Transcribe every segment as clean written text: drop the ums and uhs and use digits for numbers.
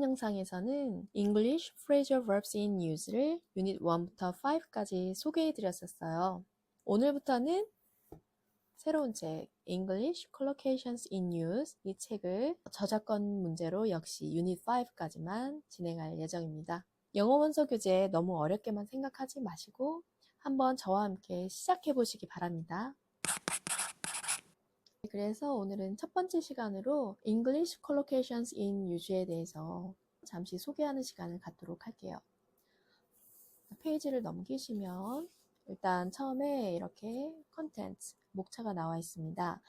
동영상에서는 English Phrasal Verbs in Use를 유닛 1부터 5까지 소개해드렸었어요. 오늘부터는 새로운 책 English Collocations in Use 이 책을 저작권 문제로 역시 유닛 5까지만 진행할 예정입니다. 영어 원서 교재 너무 어렵게만 생각하지 마시고 한번 저와 함께 시작해 보시기 바랍니다. 그래서 오늘은 첫 번째 시간으로 English Collocations in Use에 대해서 잠시 소개하는 시간을 갖도록 할게요. 페이지를 넘기시면 일단 처음에 이렇게 Content, 목차가 나와 있습니다.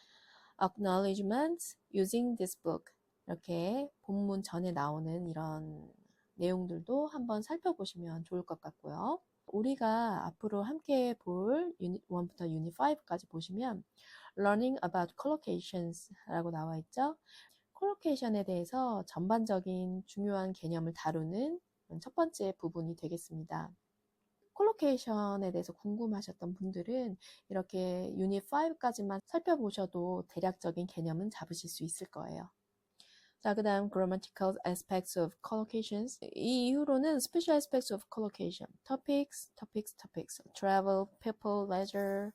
Acknowledgements using this book 이렇게 본문 전에 나오는 이런 내용들도 한번 살펴보시면 좋을 것 같고요. 우리가 앞으로 함께 볼 유닛 1부터 유닛 5까지 보시면 Learning about collocations 라고 나와 있죠. 콜로케이션에 대해서 전반적인 중요한 개념을 다루는 첫 번째 부분이 되겠습니다. 콜로케이션에 대해서 궁금하셨던 분들은 이렇게 유닛 5까지만 살펴보셔도 대략적인 개념은 잡으실 수 있을 거예요. 자, 그 다음 grammatical aspects of collocations. 이 이후로는 special aspects of collocation. topics, travel, people, leisure,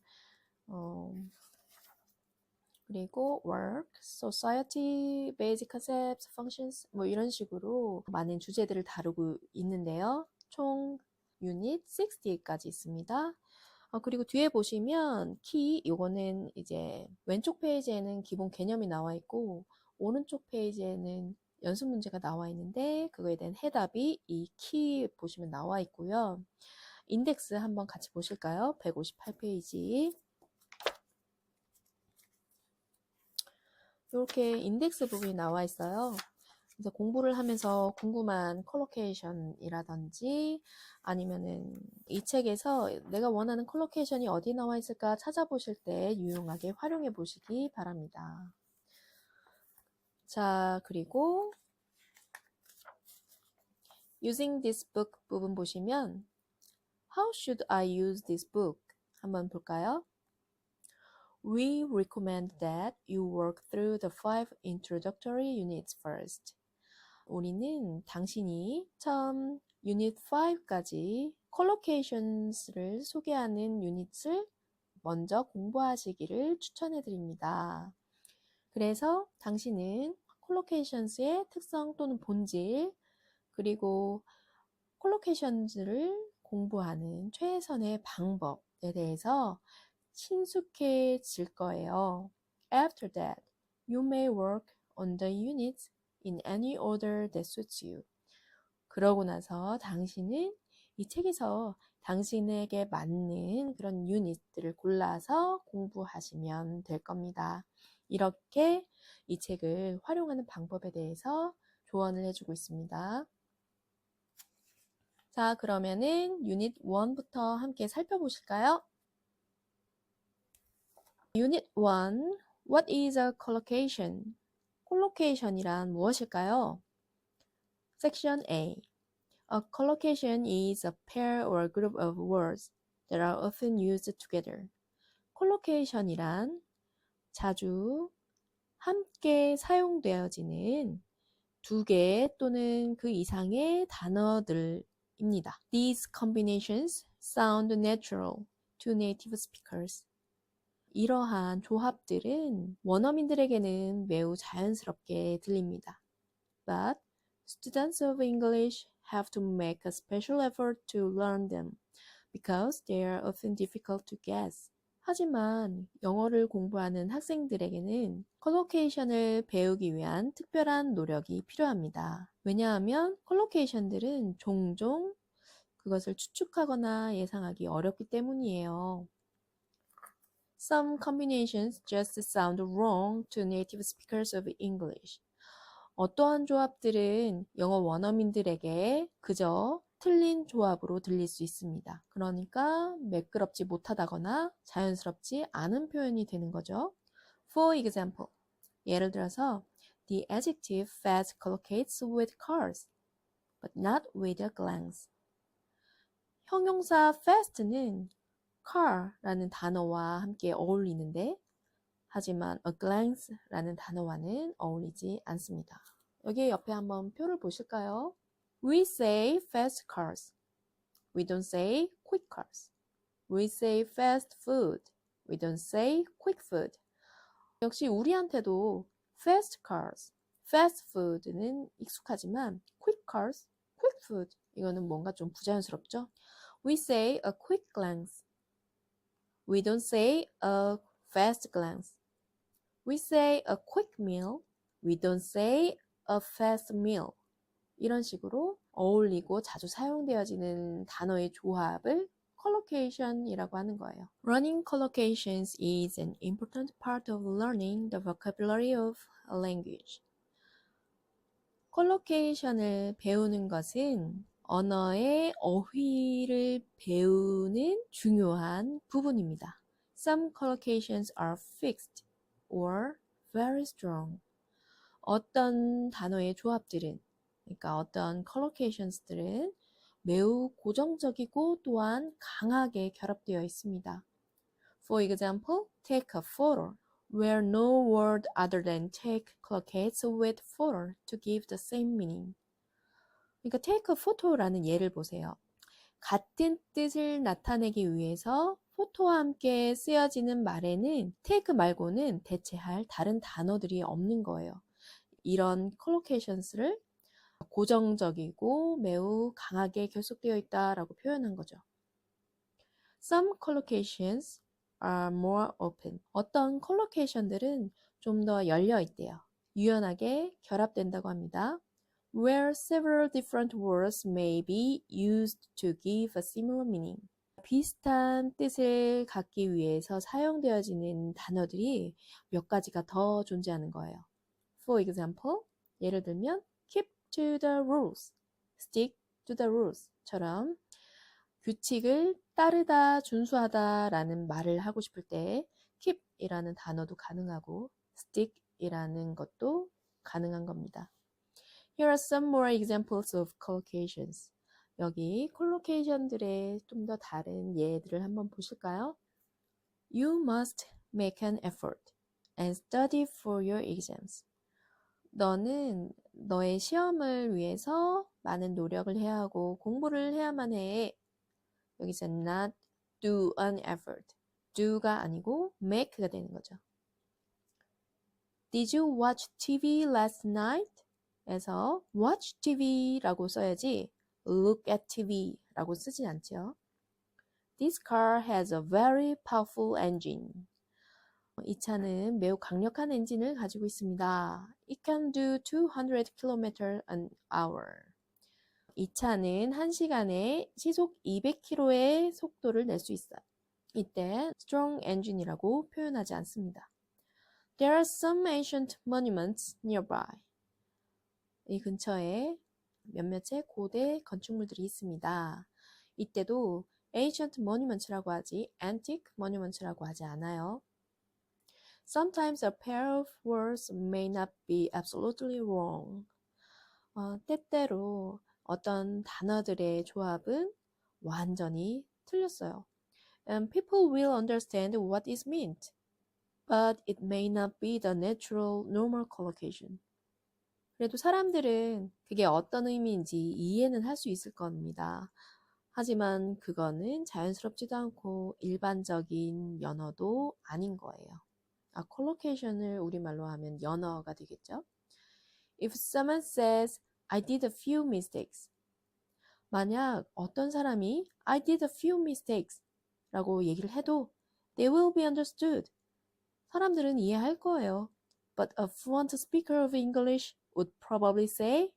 그리고 work, society, basic concepts, functions 뭐 이런 식으로 많은 주제들을 다루고 있는데요. 총 유닛 60까지 있습니다. 그리고 뒤에 보시면 키, 요거는 이제 왼쪽 페이지에는 기본 개념이 나와 있고 오른쪽 페이지에는 연습 문제가 나와 있는데 그거에 대한 해답이 이 키 보시면 나와 있고요. 인덱스 한번 같이 보실까요? 158페이지. 이렇게 인덱스 부분이 나와 있어요. 그래서 공부를 하면서 궁금한 컬로케이션이라든지 아니면은 이 책에서 내가 원하는 컬로케이션이 어디 나와 있을까 찾아보실 때 유용하게 활용해 보시기 바랍니다. 자, 그리고 using this book 부분 보시면 How should I use this book? 한번 볼까요? We recommend that you work through the 5 introductory units first. 우리는 당신이 처음 유닛 5까지 콜로케이션스를 소개하는 유닛을 먼저 공부하시기를 추천해 드립니다. 그래서 당신은 콜로케이션스의 특성 또는 본질 그리고 콜로케이션스를 공부하는 최선의 방법에 대해서 친숙해질 거예요. After that, you may work on the units in any order that suits you. 그러고 나서 당신은 이 책에서 당신에게 맞는 그런 유닛들을 골라서 공부하시면 될 겁니다. 이렇게 이 책을 활용하는 방법에 대해서 조언을 해주고 있습니다. 자, 그러면은 유닛 1부터 함께 살펴보실까요? 유닛 1, What is a collocation? 콜로케이션이란 무엇일까요? Section A. A collocation is a pair or group of words that are often used together. 콜로케이션이란 자주 함께 사용되어지는 두 개 또는 그 이상의 단어들입니다. These combinations sound natural to native speakers. 이러한 조합들은 원어민들에게는 매우 자연스럽게 들립니다. But students of English have to make a special effort to learn them because they are often difficult to guess. 하지만 영어를 공부하는 학생들에게는 컬로케이션을 배우기 위한 특별한 노력이 필요합니다. 왜냐하면 컬로케이션들은 종종 그것을 추측하거나 예상하기 어렵기 때문이에요. Some combinations just sound wrong to native speakers of English. 어떠한 조합들은 영어 원어민들에게 그저 틀린 조합으로 들릴 수 있습니다. 그러니까 매끄럽지 못하다거나 자연스럽지 않은 표현이 되는 거죠. For example, 예를 들어서 The adjective fast collocates with cars, but not with a glance. 형용사 fast는 car라는 단어와 함께 어울리는데 하지만 a glance라는 단어와는 어울리지 않습니다. 여기 옆에 한번 표를 보실까요? We say fast cars. We don't say quick cars. We say fast food. We don't say quick food. 역시 우리한테도 fast cars, fast food는 익숙하지만 quick cars, quick food 이거는 뭔가 좀 부자연스럽죠? We say a quick glance. We don't say a fast glance. We say a quick meal. We don't say a fast meal. 이런 식으로 어울리고 자주 사용되어지는 단어의 조합을 collocation이라고 하는 거예요. Running collocations is an important part of learning the vocabulary of a language. collocation을 배우는 것은 언어의 어휘를 배우는 중요한 부분입니다. Some collocations are fixed or very strong. 어떤 단어의 조합들은, 그러니까 어떤 collocations들은 매우 고정적이고 또한 강하게 결합되어 있습니다. For example, take a photo, where no word other than take collocates with photo to give the same meaning. 그러니까 take a photo라는 예를 보세요. 같은 뜻을 나타내기 위해서 포토와 함께 쓰여지는 말에는 take 말고는 대체할 다른 단어들이 없는 거예요. 이런 collocations를 고정적이고 매우 강하게 결속되어 있다라고 표현한 거죠. Some collocations are more open. 어떤 collocation들은 좀 더 열려 있대요. 유연하게 결합된다고 합니다. Where several different words may be used to give a similar meaning. 비슷한 뜻을 갖기 위해서 사용되어지는 단어들이 몇 가지가 더 존재하는 거예요. For example, 예를 들면 keep to the rules, stick to the rules 처럼 규칙을 따르다, 준수하다 라는 말을 하고 싶을 때 keep 이라는 단어도 가능하고 stick 이라는 것도 가능한 겁니다. Here are some more examples of collocations. 여기 콜로케이션들의 좀 더 다른 예들을 한번 보실까요? You must make an effort and study for your exams. 너는 너의 시험을 위해서 많은 노력을 해야 하고 공부를 해야만 해. 여기서 not do an effort. do가 아니고 make가 되는 거죠. Did you watch TV last night? 에서 watch TV라고 써야지 look at TV라고 쓰진 않죠. This car has a very powerful engine. 이 차는 매우 강력한 엔진을 가지고 있습니다. It can do 200 km an hour. 이 차는 1시간에 시속 200km의 속도를 낼 수 있어요. 이때 strong engine이라고 표현하지 않습니다. There are some ancient monuments nearby. 이 근처에 몇몇의 고대 건축물들이 있습니다. 이때도 ancient monuments라고 하지 antique monuments라고 하지 않아요. Sometimes a pair of words may not be absolutely wrong. 때때로 어떤 단어들의 조합은 완전히 틀렸어요. And people will understand what is meant, but it may not be the natural, normal collocation. 그래도 사람들은 그게 어떤 의미인지 이해는 할 수 있을 겁니다. 하지만 그거는 자연스럽지도 않고 일반적인 연어도 아닌 거예요. collocation을 우리말로 하면 연어가 되겠죠. If someone says, I did a few mistakes. 만약 어떤 사람이 I did a few mistakes 라고 얘기를 해도 they will be understood. 사람들은 이해할 거예요. But a fluent speaker of English would probably say.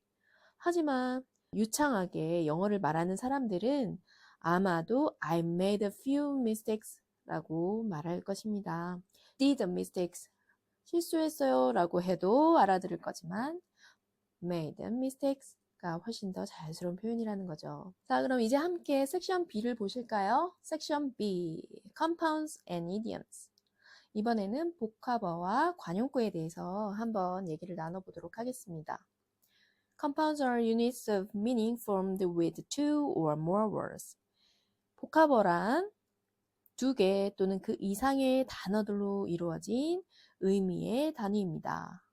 하지만 유창하게 영어를 말하는 사람들은 아마도 I made a few mistakes 라고 말할 것입니다. did mistakes, 실수했어요 라고 해도 알아들을 거지만 made mistakes가 훨씬 더 자연스러운 표현이라는 거죠. 자, 그럼 이제 함께 섹션 B를 보실까요? 섹션 B, compounds and idioms. 이번에는 복합어와 관용구에 대해서 한번 얘기를 나눠보도록 하겠습니다. Compounds are units of meaning formed with two or more words. 복합어란 두 개 또는 그 이상의 단어들로 이루어진 의미의 단위입니다.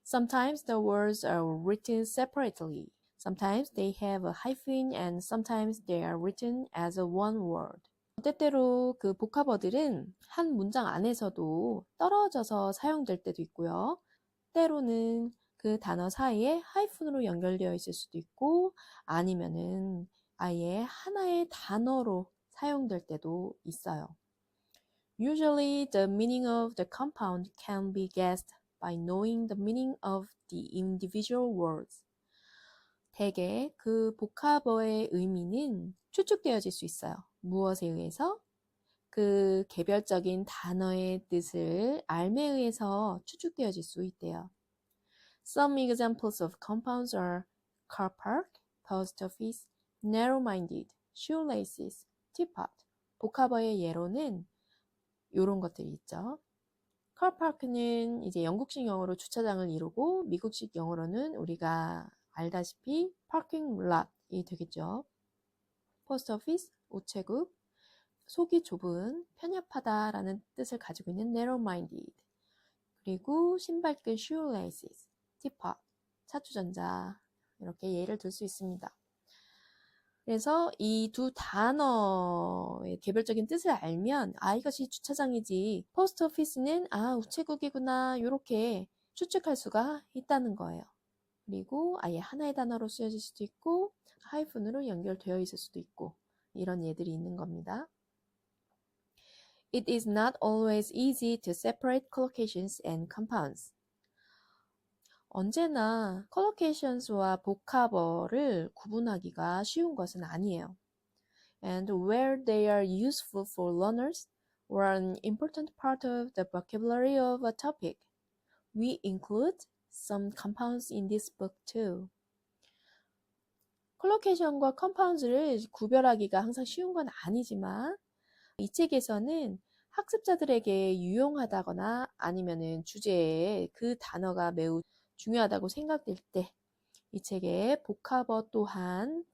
Sometimes the words are written separately. Sometimes they have a hyphen and sometimes they are written as a one word. 때때로 그 복합어들은 한 문장 안에서도 떨어져서 사용될 때도 있고요. 때로는 그 단어 사이에 하이픈으로 연결되어 있을 수도 있고 아니면은 아예 하나의 단어로 사용될 때도 있어요. Usually the meaning of the compound can be guessed by knowing the meaning of the individual words. 대개 그 복합어의 의미는 추측되어질 수 있어요. 무엇에 의해서? 그 개별적인 단어의 뜻을 알매에 의해서 추측되어질 수 있대요. Some examples of compounds are car park, post office, narrow-minded, shoelaces, teapot. 복합어의 예로는 이런 것들이 있죠. car park는 이제 영국식 영어로 주차장을 이루고 미국식 영어로는 우리가 알다시피 parking lot이 되겠죠. post office, 우체국, 속이 좁은, 편협하다라는 뜻을 가지고 있는 narrow-minded. 그리고 신발끈 shoelaces, teapot, 차주전자 이렇게 예를 들 수 있습니다. 그래서 이 두 단어의 개별적인 뜻을 알면 이것이 주차장이지 포스트 오피스는 우체국이구나 이렇게 추측할 수가 있다는 거예요. 그리고 아예 하나의 단어로 쓰여질 수도 있고 하이픈으로 연결되어 있을 수도 있고 이런 예들이 있는 겁니다. It is not always easy to separate collocations and compounds. 언제나 collocations와 복합어를 구분하기가 쉬운 것은 아니에요. And where they are useful for learners or an important part of the vocabulary of a topic, we include some compounds in this book too. collocation과 compounds를 구별하기가 항상 쉬운 건 아니지만 이 책에서는 학습자들에게 유용하다거나 아니면은 주제에 그 단어가 매우 중요하다고 생각될 때 이 책에 복합어 또한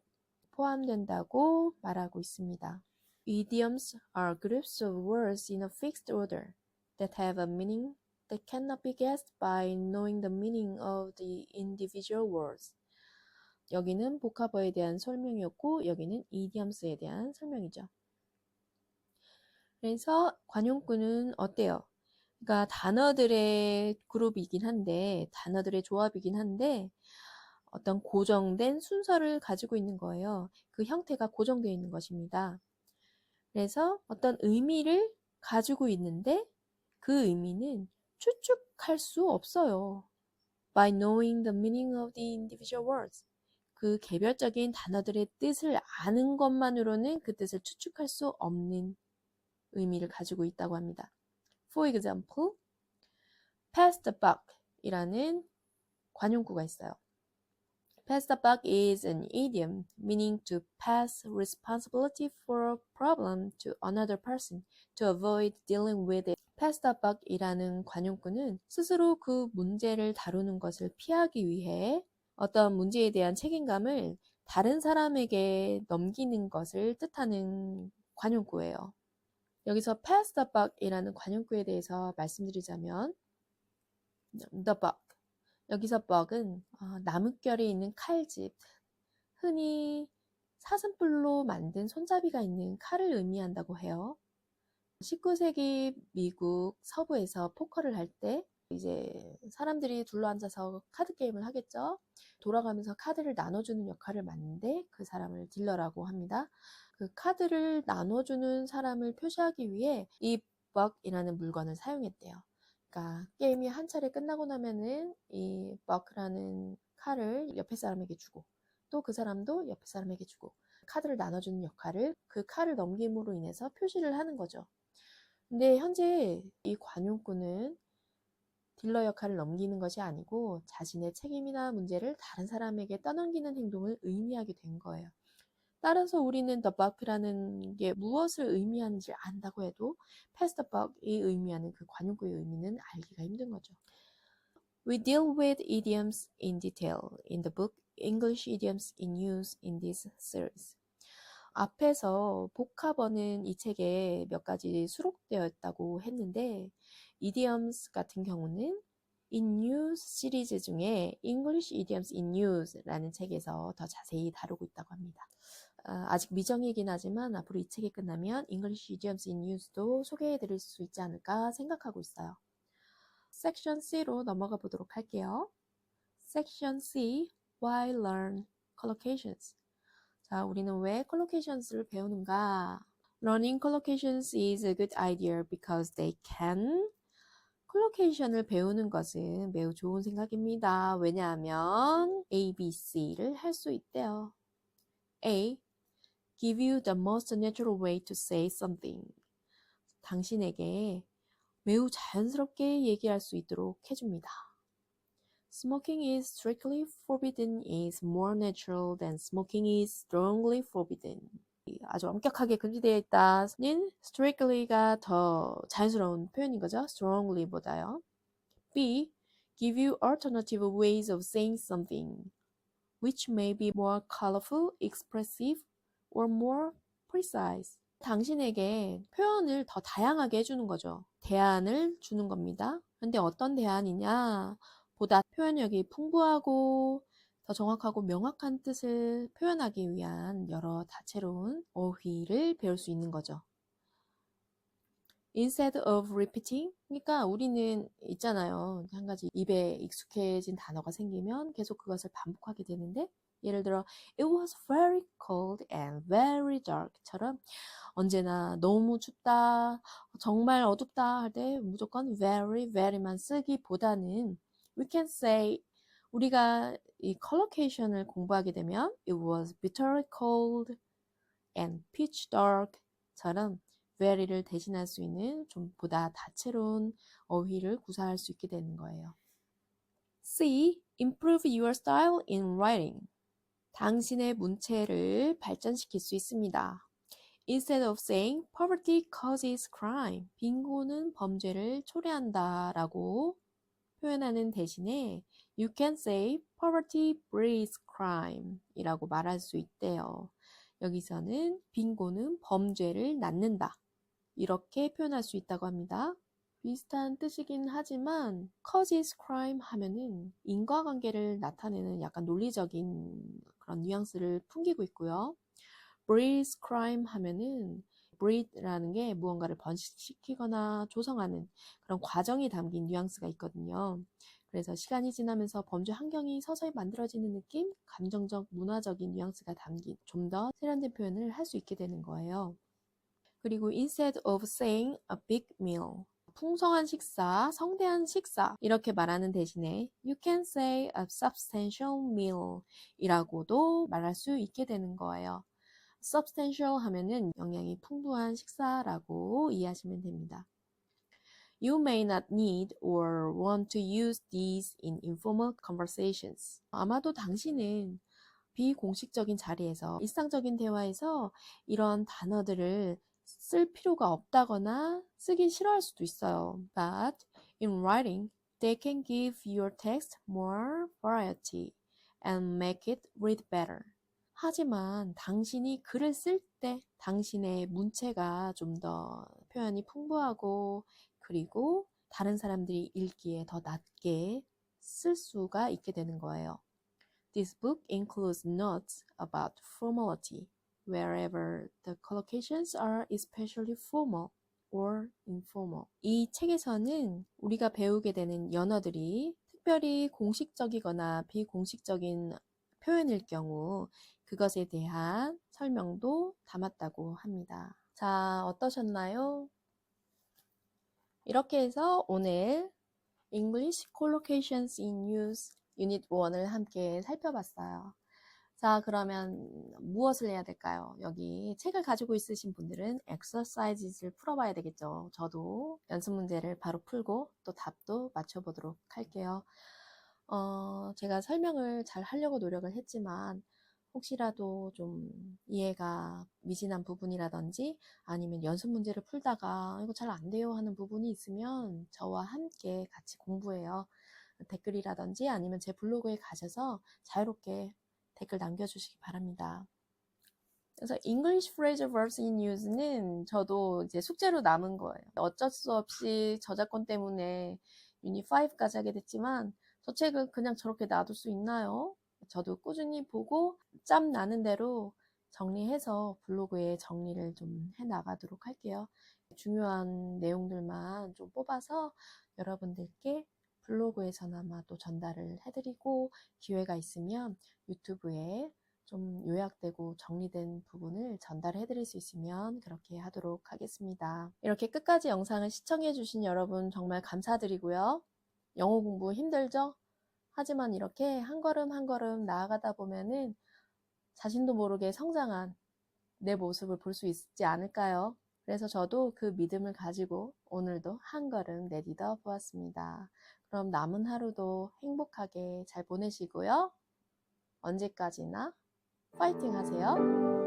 포함된다고 말하고 있습니다. Idioms are groups of words in a fixed order that have a meaning that cannot be guessed by knowing the meaning of the individual words. 여기는 복합어에 대한 설명이었고 여기는 idioms에 대한 설명이죠. 그래서 관용구는 어때요? 그러니까 단어들의 그룹이긴 한데 단어들의 조합이긴 한데 어떤 고정된 순서를 가지고 있는 거예요. 그 형태가 고정되어 있는 것입니다. 그래서 어떤 의미를 가지고 있는데 그 의미는 추측할 수 없어요. By knowing the meaning of the individual words. 그 개별적인 단어들의 뜻을 아는 것만으로는 그 뜻을 추측할 수 없는 의미를 가지고 있다고 합니다. For example, pass the buck 이라는 관용구가 있어요. Pass the buck is an idiom meaning to pass responsibility for a problem to another person to avoid dealing with it. Pass the buck 이라는 관용구는 스스로 그 문제를 다루는 것을 피하기 위해 어떤 문제에 대한 책임감을 다른 사람에게 넘기는 것을 뜻하는 관용구예요. 여기서 pass the buck 이라는 관용구에 대해서 말씀드리자면 the buck 여기서 buck은 나뭇결이 있는 칼집 흔히 사슴뿔로 만든 손잡이가 있는 칼을 의미한다고 해요. 19세기 미국 서부에서 포커를 할 때 이제 사람들이 둘러앉아서 카드 게임을 하겠죠. 돌아가면서 카드를 나눠주는 역할을 맡는데 그 사람을 딜러라고 합니다. 그 카드를 나눠주는 사람을 표시하기 위해 이 buck이라는 물건을 사용했대요. 그러니까 게임이 한 차례 끝나고 나면은 이 buck라는 칼을 옆에 사람에게 주고 또 그 사람도 옆에 사람에게 주고 카드를 나눠주는 역할을 그 칼을 넘김으로 인해서 표시를 하는 거죠. 근데 현재 이 관용구는 딜러 역할을 넘기는 것이 아니고 자신의 책임이나 문제를 다른 사람에게 떠넘기는 행동을 의미하게 된 거예요. 따라서 우리는 the buck라는 게 무엇을 의미하는지 안다고 해도 pass the buck이 의미하는 그 관용구의 의미는 알기가 힘든 거죠. We deal with idioms in detail in the book English Idioms in Use in this series. 앞에서 복합어는 이 책에 몇 가지 수록되어 있다고 했는데 idioms 같은 경우는 in Use 시리즈 중에 English Idioms in Use라는 책에서 더 자세히 다루고 있다고 합니다. 아직 미정이긴 하지만 앞으로 이 책이 끝나면 English Idioms in Use도 소개해 드릴 수 있지 않을까 생각하고 있어요. 섹션 C로 넘어가 보도록 할게요. 섹션 C, Why Learn Collocations. 자, 우리는 왜 collocations를 배우는가? Learning collocations is a good idea because they can. collocation을 배우는 것은 매우 좋은 생각입니다. 왜냐하면 A, B, C를 할 수 있대요. A. Give you the most natural way to say something. 당신에게 매우 자연스럽게 얘기할 수 있도록 해줍니다. Smoking is strictly forbidden is more natural than smoking is strongly forbidden. 아주 엄격하게 금지되어 있다는 strictly가 더 자연스러운 표현인 거죠. strongly보다요. B. Give you alternative ways of saying something, which may be more colorful, expressive, or more precise. 당신에게 표현을 더 다양하게 해주는 거죠. 대안을 주는 겁니다. 근데 어떤 대안이냐? 보다 표현력이 풍부하고 더 정확하고 명확한 뜻을 표현하기 위한 여러 다채로운 어휘를 배울 수 있는 거죠. Instead of repeating, 그러니까 우리는 있잖아요. 한 가지 입에 익숙해진 단어가 생기면 계속 그것을 반복하게 되는데, 예를 들어 It was very cold and very dark처럼 언제나 너무 춥다, 정말 어둡다 할 때 무조건 very, very만 쓰기보다는 we can say, 우리가 이 collocation을 공부하게 되면 It was bitterly cold and pitch dark처럼 very를 대신할 수 있는 좀 보다 다채로운 어휘를 구사할 수 있게 되는 거예요. C. Improve your style in writing. 당신의 문체를 발전시킬 수 있습니다. Instead of saying poverty causes crime, 빈곤은 범죄를 초래한다 라고 표현하는 대신에 you can say poverty breeds crime 이라고 말할 수 있대요. 여기서는 빈곤은 범죄를 낳는다 이렇게 표현할 수 있다고 합니다. 비슷한 뜻이긴 하지만 causes crime 하면은 인과관계를 나타내는 약간 논리적인 그런 뉘앙스를 풍기고 있고요. breeds crime 하면은 breed라는 게 무언가를 번식시키거나 조성하는 그런 과정이 담긴 뉘앙스가 있거든요. 그래서 시간이 지나면서 범죄 환경이 서서히 만들어지는 느낌, 감정적, 문화적인 뉘앙스가 담긴 좀 더 세련된 표현을 할 수 있게 되는 거예요. 그리고 instead of saying a big meal, 풍성한 식사, 성대한 식사 이렇게 말하는 대신에 you can say a substantial meal 이라고도 말할 수 있게 되는 거예요. substantial 하면은 영양이 풍부한 식사라고 이해하시면 됩니다. You may not need or want to use these in informal conversations. 아마도 당신은 비공식적인 자리에서 일상적인 대화에서 이런 단어들을 쓸 필요가 없다거나 쓰기 싫어할 수도 있어요. But in writing, they can give your text more variety and make it read better. 하지만 당신이 글을 쓸 때 당신의 문체가 좀 더 표현이 풍부하고 그리고 다른 사람들이 읽기에 더 낫게 쓸 수가 있게 되는 거예요. This book includes notes about formality, wherever the collocations are especially formal or informal. 이 책에서는 우리가 배우게 되는 연어들이 특별히 공식적이거나 비공식적인 표현일 경우 그것에 대한 설명도 담았다고 합니다. 자, 어떠셨나요? 이렇게 해서 오늘 English Collocations in Use Unit 1을 함께 살펴봤어요. 자, 그러면 무엇을 해야 될까요? 여기 책을 가지고 있으신 분들은 exercises를 풀어봐야 되겠죠. 저도 연습 문제를 바로 풀고 또 답도 맞춰보도록 할게요. 제가 설명을 잘 하려고 노력을 했지만 혹시라도 좀 이해가 미진한 부분이라든지 아니면 연습 문제를 풀다가 이거 잘 안 돼요 하는 부분이 있으면 저와 함께 같이 공부해요. 댓글이라든지 아니면 제 블로그에 가셔서 자유롭게 댓글 남겨주시기 바랍니다. 그래서 English Phrasal Verbs in Use는 저도 이제 숙제로 남은 거예요. 어쩔 수 없이 저작권 때문에 유닛 5까지 하게 됐지만 저 책을 그냥 저렇게 놔둘 수 있나요? 저도 꾸준히 보고 짬 나는 대로 정리해서 블로그에 정리를 좀 해나가도록 할게요. 중요한 내용들만 좀 뽑아서 여러분들께 블로그에서나마 또 전달을 해드리고 기회가 있으면 유튜브에 좀 요약되고 정리된 부분을 전달해 드릴 수 있으면 그렇게 하도록 하겠습니다. 이렇게 끝까지 영상을 시청해 주신 여러분 정말 감사드리고요. 영어 공부 힘들죠? 하지만 이렇게 한 걸음 한 걸음 나아가다 보면은 자신도 모르게 성장한 내 모습을 볼 수 있지 않을까요? 그래서 저도 그 믿음을 가지고 오늘도 한 걸음 내딛어 보았습니다. 그럼 남은 하루도 행복하게 잘 보내시고요. 언제까지나 파이팅 하세요.